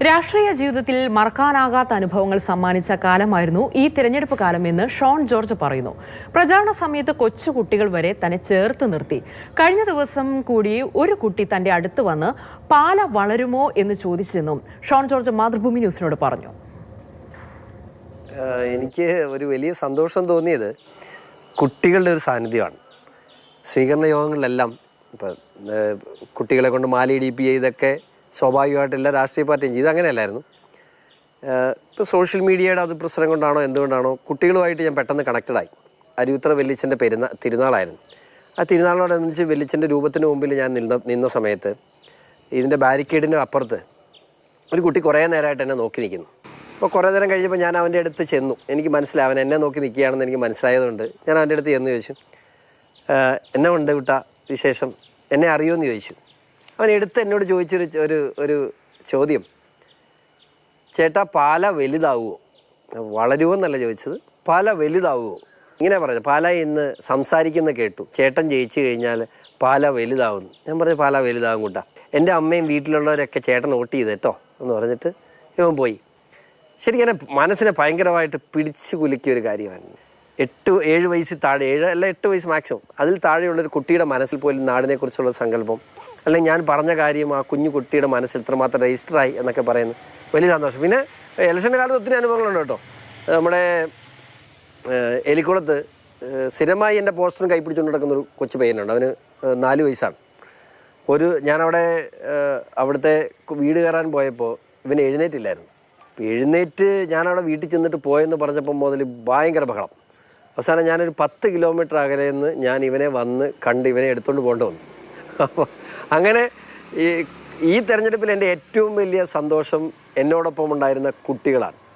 രാഷ്ട്രീയ ജീവിതത്തിൽ മറക്കാനാകാത്ത അനുഭവങ്ങൾ സമ്മാനിച്ച കാലമായിരുന്നു ഈ തിരഞ്ഞെടുപ്പ് കാലമെന്ന് ഷോൺ ജോർജ് പറയുന്നു. പ്രചാരണ സമയത്ത് കൊച്ചുകുട്ടികൾ വരെ തന്നെ ചേർത്ത് നിർത്തി. കഴിഞ്ഞ ദിവസം കൂടി ഒരു കുട്ടി തന്റെ അടുത്ത് വന്ന് പാല വളരുമോ എന്ന് ചോദിച്ചെന്നും ഷോൺ ജോർജ് മാതൃഭൂമി ന്യൂസിനോട് പറഞ്ഞു. എനിക്ക് ഒരു വലിയ സന്തോഷം തോന്നിയത് കുട്ടികളുടെ ഒരു സാന്നിധ്യമാണ്. സ്വീകരണ യോഗങ്ങളിലെല്ലാം ഇപ്പം കുട്ടികളെ കൊണ്ട് മാലയിടിപ്പിക്കുക ഇതൊക്കെ സ്വാഭാവികമായിട്ടില്ല രാഷ്ട്രീയ പാർട്ടിയും ചെയ്ത് അങ്ങനെയല്ലായിരുന്നു. ഇപ്പോൾ സോഷ്യൽ മീഡിയയുടെ അത് പ്രശ്നം കൊണ്ടാണോ എന്തുകൊണ്ടാണോ കുട്ടികളുമായിട്ട് ഞാൻ പെട്ടെന്ന് കണക്റ്റഡായി. അരിയുത്ര വല്യച്ഛൻ്റെ തിരുനാളായിരുന്നു. ആ തിരുനാളിനോടനുബന്ധിച്ച് വല്യച്ഛൻ്റെ രൂപത്തിന് മുമ്പിൽ ഞാൻ നിന്ന സമയത്ത് ഇതിൻ്റെ ബാരിക്കേഡിൻ്റെ അപ്പുറത്ത് ഒരു കുട്ടി കുറേ നേരമായിട്ട് എന്നെ നോക്കി നിൽക്കുന്നു. അപ്പോൾ കുറേ നേരം കഴിഞ്ഞപ്പോൾ ഞാൻ അവൻ്റെ അടുത്ത് ചെന്നു. എനിക്ക് മനസ്സിലായി അവൻ എന്നെ നോക്കി നിൽക്കുകയാണെന്ന് എനിക്ക് മനസ്സിലായതുകൊണ്ട് ഞാൻ അവൻ്റെ അടുത്ത് ചെന്ന് ചോദിച്ചു, എന്നെ ഉണ്ട് കുട്ടാ വിശേഷം, എന്നെ അറിയുമെന്ന് ചോദിച്ചു. അവൻ എടുത്ത് എന്നോട് ചോദിച്ചൊരു ഒരു ചോദ്യം, ചേട്ടാ പാല വലുതാവുമോ? വളരുമോ എന്നല്ല ചോദിച്ചത്, പാല വലുതാവുമോ ഇങ്ങനെ പറഞ്ഞു. പാല ഇന്ന് സംസാരിക്കുന്ന കേട്ടു, ചേട്ടൻ ജയിച്ചു കഴിഞ്ഞാൽ പാല വലുതാവുന്നു. ഞാൻ പറഞ്ഞു പാല വലുതാവും കൂട്ടാ, എൻ്റെ അമ്മയും വീട്ടിലുള്ളവരൊക്കെ ചേട്ടൻ വോട്ട് ചെയ്ത് കേട്ടോ എന്ന് പറഞ്ഞിട്ട് ഇവൻ പോയി. ശരിക്കും എന്നെ മനസ്സിനെ ഭയങ്കരമായിട്ട് പിടിച്ചു കുലുക്കിയ ഒരു കാര്യമാണ്. 7 വയസ്സിൽ താഴെ, 8 വയസ്സ് മാക്സിമം, അതിൽ താഴെയുള്ളൊരു കുട്ടിയുടെ മനസ്സിൽ പോലും നാടിനെക്കുറിച്ചുള്ള സങ്കല്പം, അല്ലെങ്കിൽ ഞാൻ പറഞ്ഞ കാര്യം ആ കുഞ്ഞു കുട്ടിയുടെ മനസ്സിൽ ഇത്രമാത്രം രജിസ്റ്ററായി എന്നൊക്കെ പറയുന്നത് വലിയ സന്തോഷം. പിന്നെ ഇലക്ഷൻ്റെ കാലത്ത് ഒത്തിരി അനുഭവങ്ങളുണ്ട് കേട്ടോ. നമ്മുടെ എലിക്കുളത്ത് സ്ഥിരമായി എൻ്റെ പോസ്റ്ററും കൈപ്പിടിച്ചുകൊണ്ട് നടക്കുന്നൊരു കൊച്ചു പയ്യനുണ്ട്. അവന് 4 വയസ്സാണ്. ഞാനവിടെ അവിടുത്തെ വീട് കയറാൻ പോയപ്പോൾ ഇവന് എഴുന്നേറ്റില്ലായിരുന്നു. അപ്പോൾ എഴുന്നേറ്റ് ഞാനവിടെ വീട്ടിൽ ചെന്നിട്ട് പോയെന്ന് പറഞ്ഞപ്പോൾ മുതൽ ഭയങ്കര ബഹളം. അവസാനം ഞാനൊരു 10 കിലോമീറ്റർ അകലെ നിന്ന് ഞാൻ ഇവനെ കണ്ട് ഇവനെ എടുത്തുകൊണ്ട് പോകേണ്ടി വന്നു. അപ്പോൾ അങ്ങനെ ഈ തെരഞ്ഞെടുപ്പിൽ എൻ്റെ ഏറ്റവും വലിയ സന്തോഷം എന്നോടൊപ്പം ഉണ്ടായിരുന്ന കുട്ടികളാണ്.